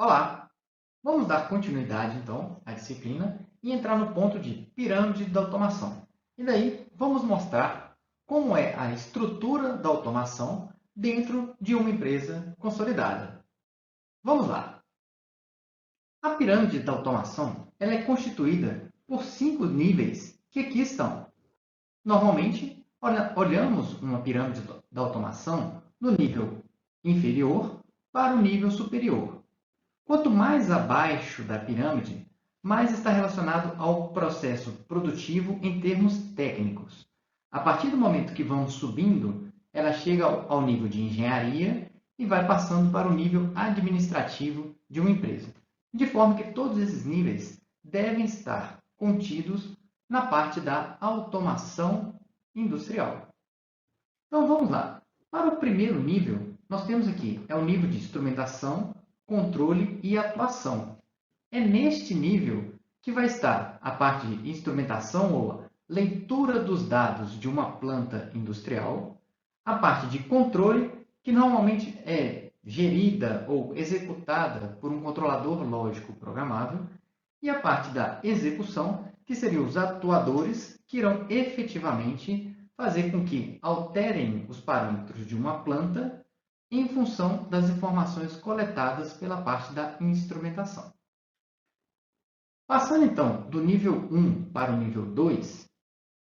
Olá! Vamos dar continuidade, então, à disciplina e entrar no ponto de pirâmide da automação. E daí, vamos mostrar como é a estrutura da automação dentro de uma empresa consolidada. Vamos lá! A pirâmide da automação ela é constituída por 5 níveis que aqui estão. Normalmente, olhamos uma pirâmide da automação do nível inferior para o nível superior. Quanto mais abaixo da pirâmide, mais está relacionado ao processo produtivo em termos técnicos. A partir do momento que vamos subindo, ela chega ao nível de engenharia e vai passando para o nível administrativo de uma empresa. De forma que todos esses níveis devem estar contidos na parte da automação industrial. Então vamos lá. Para o primeiro nível, nós temos aqui o nível de instrumentação, controle e atuação. É neste nível que vai estar a parte de instrumentação ou leitura dos dados de uma planta industrial, a parte de controle, que normalmente é gerida ou executada por um controlador lógico programável, e a parte da execução, que seriam os atuadores que irão efetivamente fazer com que alterem os parâmetros de uma planta em função das informações coletadas pela parte da instrumentação. Passando então do nível 1 para o nível 2,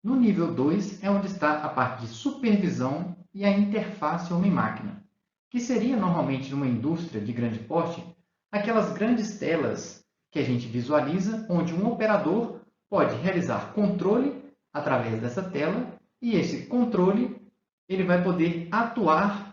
no nível 2 é onde está a parte de supervisão e a interface homem-máquina, que seria normalmente numa indústria de grande porte, aquelas grandes telas que a gente visualiza, onde um operador pode realizar controle através dessa tela e esse controle ele vai poder atuar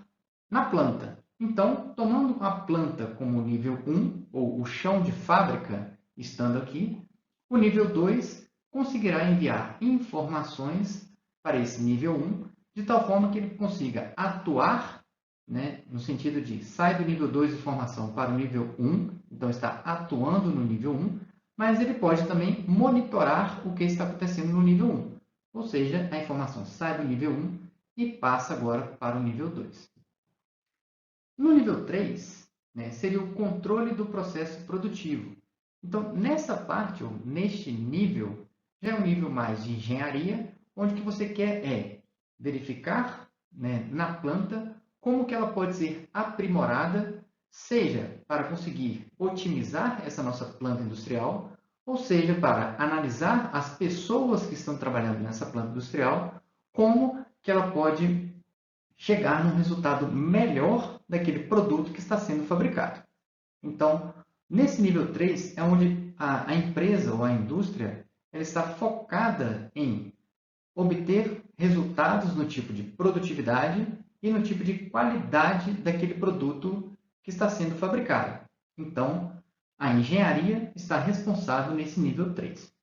na planta. Então, tomando a planta como nível 1, ou o chão de fábrica, estando aqui, o nível 2 conseguirá enviar informações para esse nível 1, de tal forma que ele consiga atuar, né, no sentido de sai do nível 2 de informação para o nível 1, então está atuando no nível 1, mas ele pode também monitorar o que está acontecendo no nível 1. Ou seja, a informação sai do nível 1 e passa agora para o nível 2. No nível 3, né, seria o controle do processo produtivo. Então, nessa parte, ou neste nível, já é um nível mais de engenharia, onde o que você quer é verificar, né, na planta como que ela pode ser aprimorada, seja para conseguir otimizar essa nossa planta industrial, ou seja, para analisar as pessoas que estão trabalhando nessa planta industrial, como que ela pode chegar num resultado melhor daquele produto que está sendo fabricado. Então, nesse nível 3 é onde a empresa ou a indústria ela está focada em obter resultados no tipo de produtividade e no tipo de qualidade daquele produto que está sendo fabricado. Então, a engenharia está responsável nesse nível 3.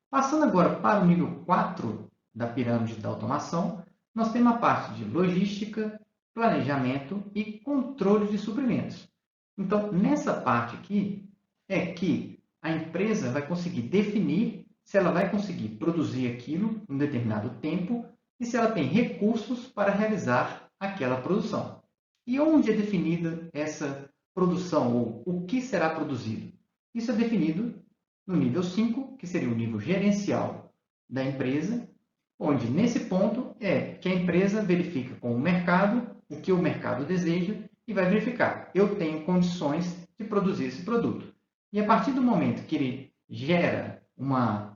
Passando agora para o nível 4 da pirâmide da automação, nós temos a parte de logística, planejamento e controle de suprimentos. Então, nessa parte aqui, é que a empresa vai conseguir definir se ela vai conseguir produzir aquilo em um determinado tempo e se ela tem recursos para realizar aquela produção. E onde é definida essa produção, ou o que será produzido? Isso é definido no nível 5, que seria o nível gerencial da empresa, onde nesse ponto é que a empresa verifica com o mercado o que o mercado deseja e vai verificar, eu tenho condições de produzir esse produto. E a partir do momento que ele gera uma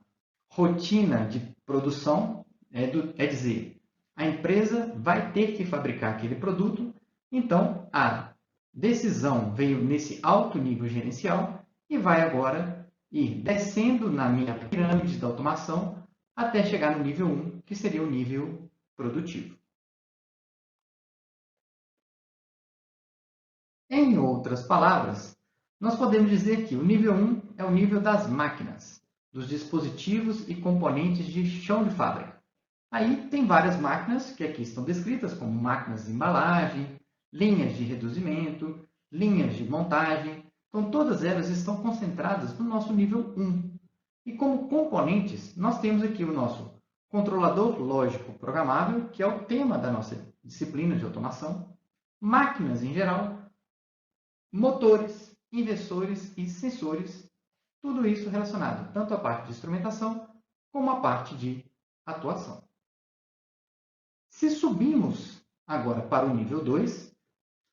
rotina de produção, é dizer, a empresa vai ter que fabricar aquele produto, então a decisão veio nesse alto nível gerencial e vai agora ir descendo na minha pirâmide da automação até chegar no nível 1, que seria o nível produtivo. Em outras palavras, nós podemos dizer que o nível 1 é o nível das máquinas, dos dispositivos e componentes de chão de fábrica. Aí tem várias máquinas que aqui estão descritas, como máquinas de embalagem, linhas de reduzimento, linhas de montagem. Então, todas elas estão concentradas no nosso nível 1. E como componentes, nós temos aqui o nosso controlador lógico programável, que é o tema da nossa disciplina de automação, máquinas em geral, motores, inversores e sensores, tudo isso relacionado tanto à parte de instrumentação como à parte de atuação. Se subimos agora para o nível 2,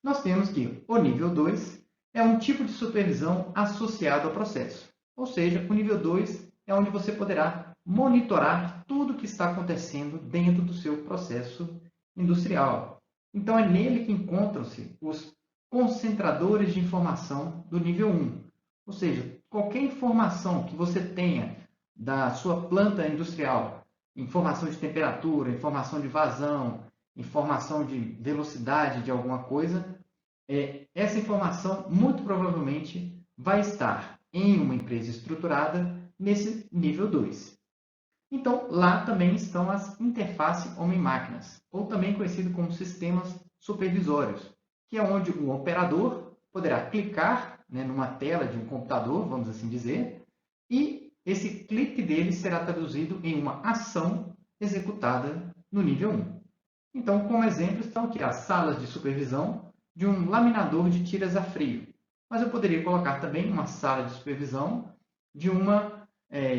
nós temos que o nível 2 é um tipo de supervisão associado ao processo. Ou seja, o nível 2 é onde você poderá monitorar tudo o que está acontecendo dentro do seu processo industrial. Então, é nele que encontram-se os concentradores de informação do nível 1. Ou seja, qualquer informação que você tenha da sua planta industrial, informação de temperatura, informação de vazão, informação de velocidade de alguma coisa, essa informação muito provavelmente vai estar em uma empresa estruturada nesse nível 2. Então, lá também estão as interfaces homem-máquinas, ou também conhecido como sistemas supervisórios, que é onde o operador poderá clicar, né, numa tela de um computador, vamos assim dizer, e esse clique dele será traduzido em uma ação executada no nível 1. Então, como exemplo, estão aqui as salas de supervisão de um laminador de tiras a frio. Mas eu poderia colocar também uma sala de supervisão de uma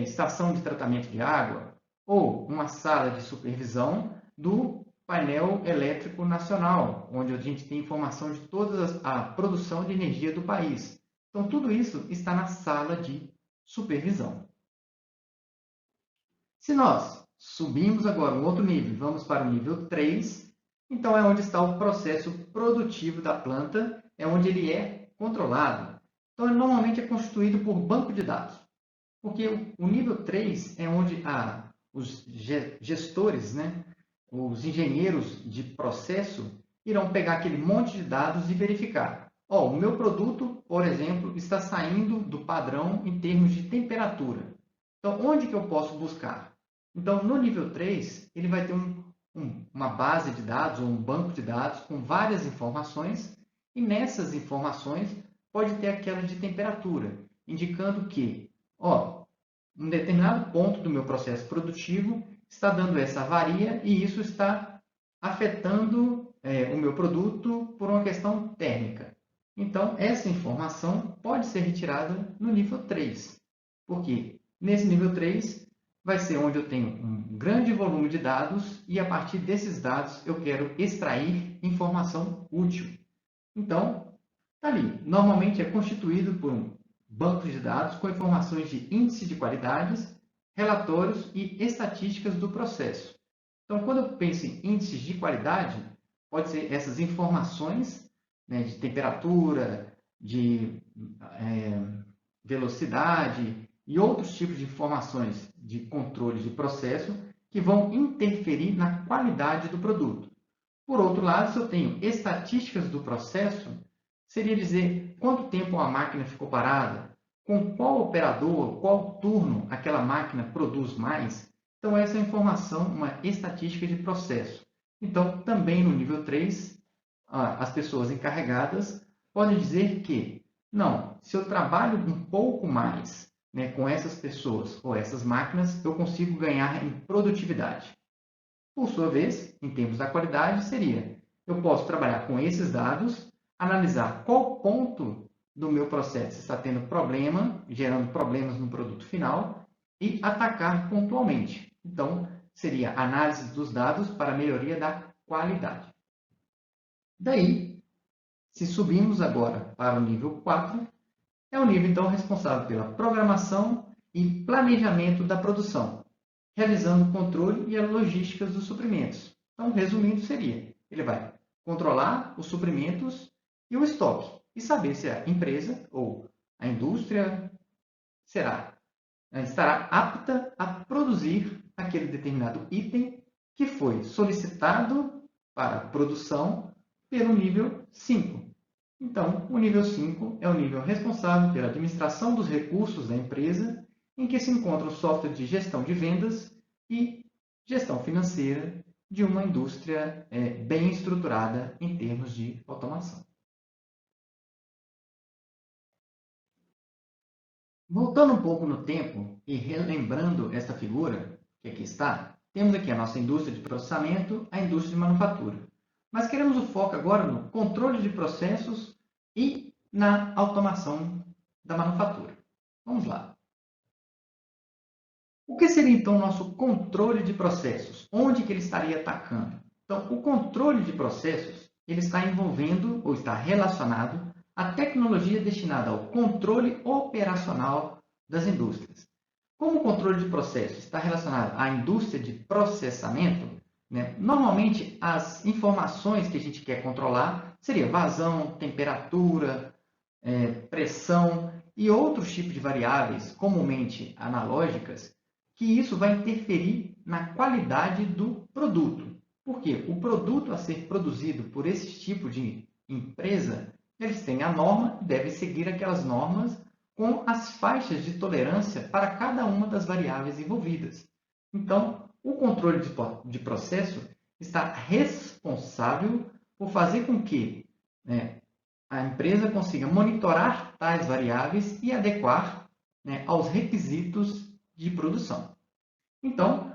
estação de tratamento de água ou uma sala de supervisão do painel elétrico nacional, onde a gente tem informação de toda a produção de energia do país. Então, tudo isso está na sala de supervisão. Se nós subimos agora um outro nível, vamos para o nível 3, então é onde está o processo produtivo da planta, é onde ele é controlado. Então, ele normalmente é constituído por banco de dados, porque o nível 3 é onde os gestores, né, os engenheiros de processo, irão pegar aquele monte de dados e verificar. O meu produto, por exemplo, está saindo do padrão em termos de temperatura. Então, onde que eu posso buscar? Então, no nível 3, ele vai ter uma base de dados ou um banco de dados com várias informações, e nessas informações pode ter aquela de temperatura, indicando que um determinado ponto do meu processo produtivo está dando essa avaria e isso está afetando o meu produto por uma questão térmica. Então, essa informação pode ser retirada no nível 3, porque nesse nível 3 vai ser onde eu tenho um grande volume de dados e a partir desses dados eu quero extrair informação útil. Então, está ali. Normalmente é constituído por um banco de dados com informações de índice de qualidades, relatórios e estatísticas do processo. Então, quando eu penso em índices de qualidade, pode ser essas informações, né, de temperatura, de velocidade e outros tipos de informações de controle de processo que vão interferir na qualidade do produto. Por outro lado, se eu tenho estatísticas do processo, seria dizer quanto tempo a máquina ficou parada, com qual operador, qual turno aquela máquina produz mais. Então, essa é a informação, uma estatística de processo. Então, também no nível 3, as pessoas encarregadas podem dizer que, não, se eu trabalho um pouco mais, né, com essas pessoas ou essas máquinas, eu consigo ganhar em produtividade. Por sua vez, em termos da qualidade, seria, eu posso trabalhar com esses dados, analisar qual ponto do meu processo está tendo problema, gerando problemas no produto final, e atacar pontualmente. Então, seria análise dos dados para melhoria da qualidade. Daí, se subimos agora para o nível 4, é o nível então responsável pela programação e planejamento da produção, realizando o controle e a logística dos suprimentos. Então, resumindo, seria, ele vai controlar os suprimentos e o estoque, e saber se a empresa ou a indústria estará apta a produzir aquele determinado item que foi solicitado para produção pelo nível 5. Então, o nível 5 é o nível responsável pela administração dos recursos da empresa, em que se encontra o software de gestão de vendas e gestão financeira de uma indústria bem estruturada em termos de automação. Voltando um pouco no tempo e relembrando esta figura que aqui está, temos aqui a nossa indústria de processamento, a indústria de manufatura. Mas queremos o foco agora no controle de processos e na automação da manufatura. Vamos lá. O que seria, então, o nosso controle de processos? Onde que ele estaria atacando? Então, o controle de processos ele está envolvendo ou está relacionado à tecnologia destinada ao controle operacional das indústrias. Como o controle de processos está relacionado à indústria de processamento, né, normalmente as informações que a gente quer controlar seria vazão, temperatura, pressão e outros tipos de variáveis comumente analógicas, que isso vai interferir na qualidade do produto. Porque o produto a ser produzido por esse tipo de empresa, eles têm a norma, devem seguir aquelas normas com as faixas de tolerância para cada uma das variáveis envolvidas. Então, o controle de processo está responsável por fazer com que a empresa consiga monitorar tais variáveis e adequar aos requisitos de produção. Então,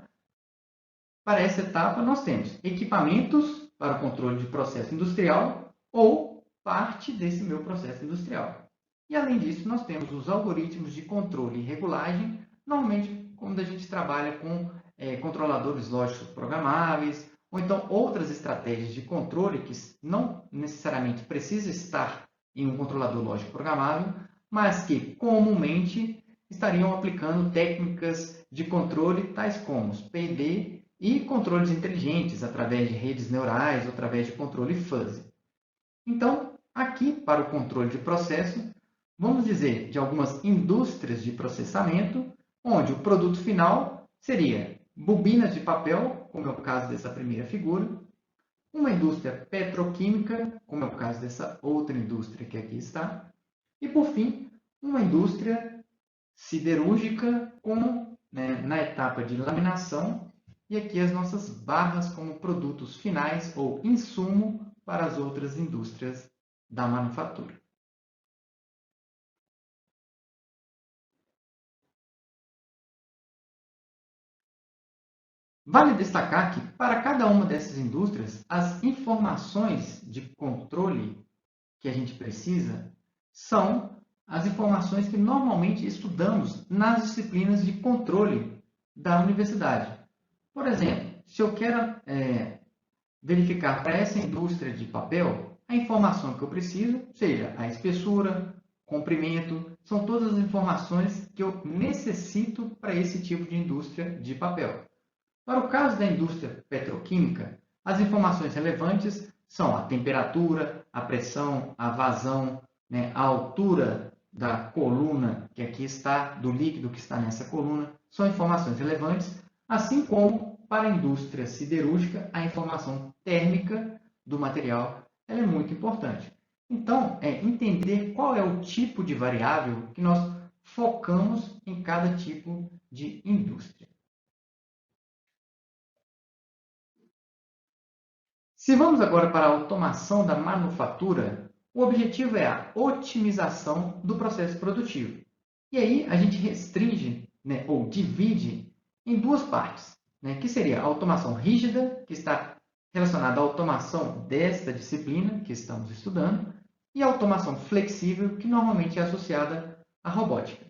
para essa etapa, nós temos equipamentos para o controle de processo industrial ou parte desse meu processo industrial. E, além disso, nós temos os algoritmos de controle e regulagem, normalmente quando a gente trabalha com controladores lógicos programáveis, ou então outras estratégias de controle que não necessariamente precisa estar em um controlador lógico programável, mas que comumente estariam aplicando técnicas de controle tais como os PD e controles inteligentes através de redes neurais ou através de controle fuzzy. Então, aqui para o controle de processo, vamos dizer de algumas indústrias de processamento, onde o produto final seria bobinas de papel, como é o caso dessa primeira figura, uma indústria petroquímica, como é o caso dessa outra indústria que aqui está, e, por fim, uma indústria siderúrgica na etapa de laminação, e aqui as nossas barras como produtos finais ou insumo para as outras indústrias da manufatura. Vale destacar que, para cada uma dessas indústrias, as informações de controle que a gente precisa são as informações que normalmente estudamos nas disciplinas de controle da universidade. Por exemplo, se eu quero verificar para essa indústria de papel, a informação que eu preciso, seja a espessura, comprimento, são todas as informações que eu necessito para esse tipo de indústria de papel. Para o caso da indústria petroquímica, as informações relevantes são a temperatura, a pressão, a vazão, a altura da coluna que aqui está, do líquido que está nessa coluna, são informações relevantes, assim como para a indústria siderúrgica, a informação térmica do material ela é muito importante. Então, entender qual é o tipo de variável que nós focamos em cada tipo de indústria. Se vamos agora para a automação da manufatura, o objetivo é a otimização do processo produtivo. E aí a gente restringe ou divide em duas partes, que seria a automação rígida, que está relacionada à automação desta disciplina que estamos estudando, e a automação flexível, que normalmente é associada à robótica.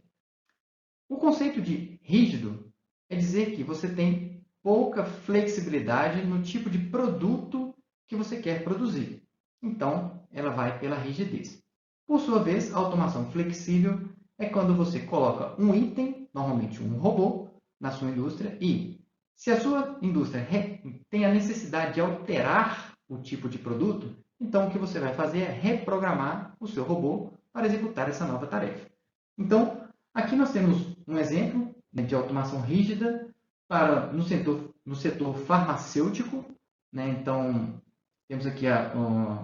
O conceito de rígido é dizer que você tem pouca flexibilidade no tipo de produto que você quer produzir. Então, ela vai pela rigidez. Por sua vez, a automação flexível é quando você coloca um item, normalmente um robô, na sua indústria e, se a sua indústria tem a necessidade de alterar o tipo de produto, então o que você vai fazer é reprogramar o seu robô para executar essa nova tarefa. Então, aqui nós temos um exemplo de automação rígida no setor farmacêutico. Então, temos aqui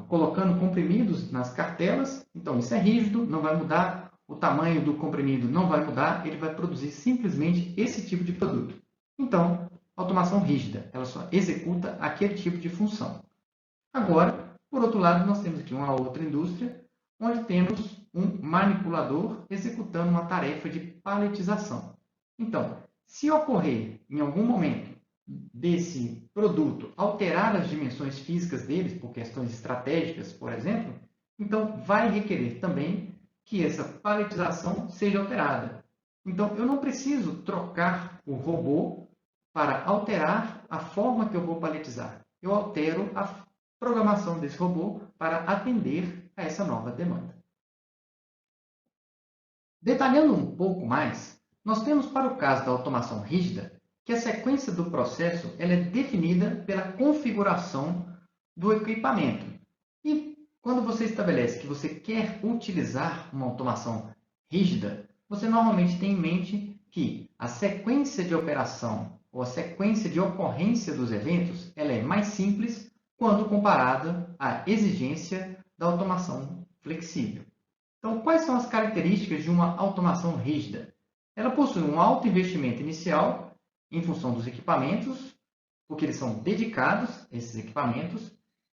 colocando comprimidos nas cartelas. Então, isso é rígido, não vai mudar. O tamanho do comprimido não vai mudar. Ele vai produzir simplesmente esse tipo de produto. Então, automação rígida, ela só executa aquele tipo de função. Agora, por outro lado, nós temos aqui uma outra indústria, onde temos um manipulador executando uma tarefa de paletização. Então, se ocorrer em algum momento desse produto alterar as dimensões físicas deles, por questões estratégicas, por exemplo, Então, vai requerer também que essa paletização seja alterada. Então, eu não preciso trocar o robô para alterar a forma que eu vou paletizar. Eu altero a programação desse robô para atender a essa nova demanda. Detalhando um pouco mais, nós temos para o caso da automação rígida que a sequência do processo ela é definida pela configuração do equipamento. E quando você estabelece que você quer utilizar uma automação rígida, você normalmente tem em mente que a sequência de operação ou a sequência de ocorrência dos eventos ela é mais simples quando comparada à exigência da automação flexível. Então, quais são as características de uma automação rígida? Ela possui um alto investimento inicial em função dos equipamentos, porque eles são dedicados, esses equipamentos,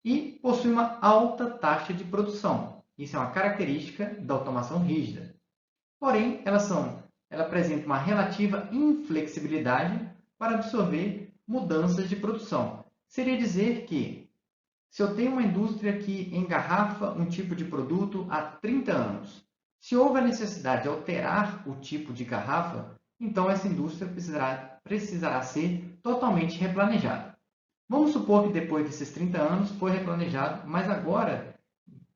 e possui uma alta taxa de produção. Isso é uma característica da automação rígida. Porém, ela apresenta uma relativa inflexibilidade para absorver mudanças de produção. Seria dizer que, se eu tenho uma indústria que engarrafa um tipo de produto há 30 anos, se houver a necessidade de alterar o tipo de garrafa, então essa indústria precisará ser totalmente replanejada. Vamos supor que depois desses 30 anos foi replanejado, mas agora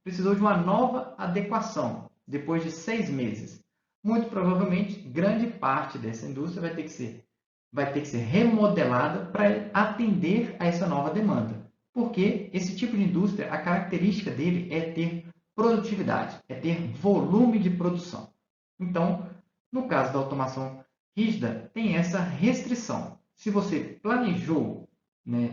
precisou de uma nova adequação, depois de 6 meses. Muito provavelmente, grande parte dessa indústria vai ter que ser remodelada para atender a essa nova demanda. Porque esse tipo de indústria, a característica dele é ter produtividade, é ter volume de produção. Então, no caso da automação rígida, tem essa restrição. Se você planejou,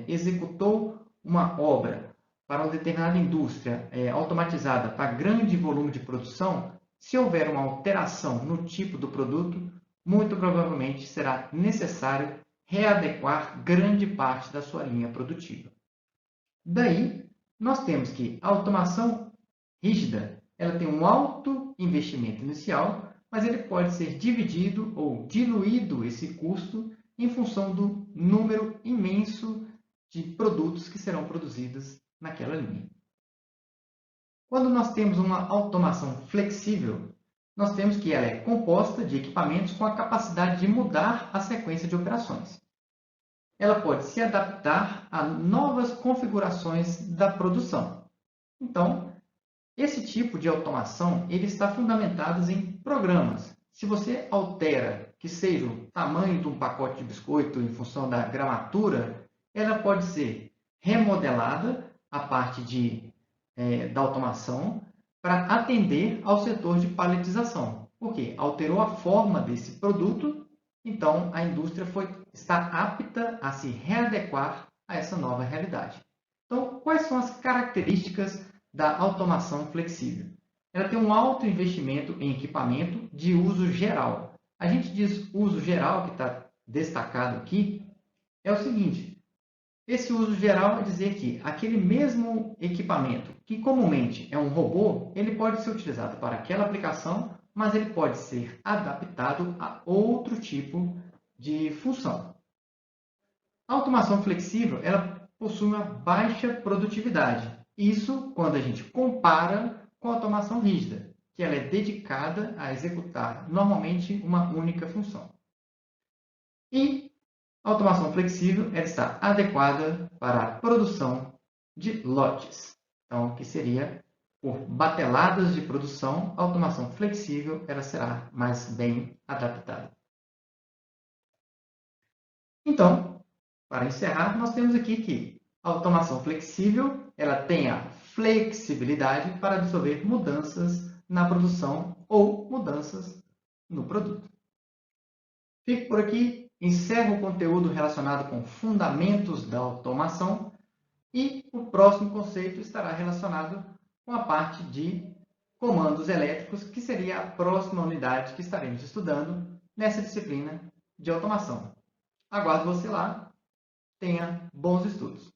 executou uma obra para uma determinada indústria automatizada para grande volume de produção, se houver uma alteração no tipo do produto, muito provavelmente será necessário readequar grande parte da sua linha produtiva. Daí, nós temos que a automação rígida ela tem um alto investimento inicial, mas ele pode ser dividido ou diluído esse custo em função do número imenso de produtos que serão produzidos naquela linha. Quando nós temos uma automação flexível, nós temos que ela é composta de equipamentos com a capacidade de mudar a sequência de operações. Ela pode se adaptar a novas configurações da produção. Então, esse tipo de automação ele está fundamentado em programas. Se você altera que seja o tamanho de um pacote de biscoito em função da gramatura, ela pode ser remodelada a parte da automação para atender ao setor de paletização. Porque alterou a forma desse produto, então a indústria está apta a se readequar a essa nova realidade. Então, quais são as características da automação flexível? Ela tem um alto investimento em equipamento de uso geral. A gente diz uso geral, que está destacado aqui, é o seguinte: esse uso geral é dizer que aquele mesmo equipamento, que comumente é um robô, ele pode ser utilizado para aquela aplicação, mas ele pode ser adaptado a outro tipo de função. A automação flexível ela possui uma baixa produtividade. Isso quando a gente compara com a automação rígida, que ela é dedicada a executar normalmente uma única função. E a automação flexível ela está adequada para a produção de lotes. Então, que seria por bateladas de produção, a automação flexível ela será mais bem adaptada. Então, para encerrar, nós temos aqui que a automação flexível ela tem a flexibilidade para absorver mudanças na produção ou mudanças no produto. Fico por aqui, encerro o conteúdo relacionado com fundamentos da automação e o próximo conceito estará relacionado com a parte de comandos elétricos, que seria a próxima unidade que estaremos estudando nessa disciplina de automação. Aguardo você lá. Tenha bons estudos.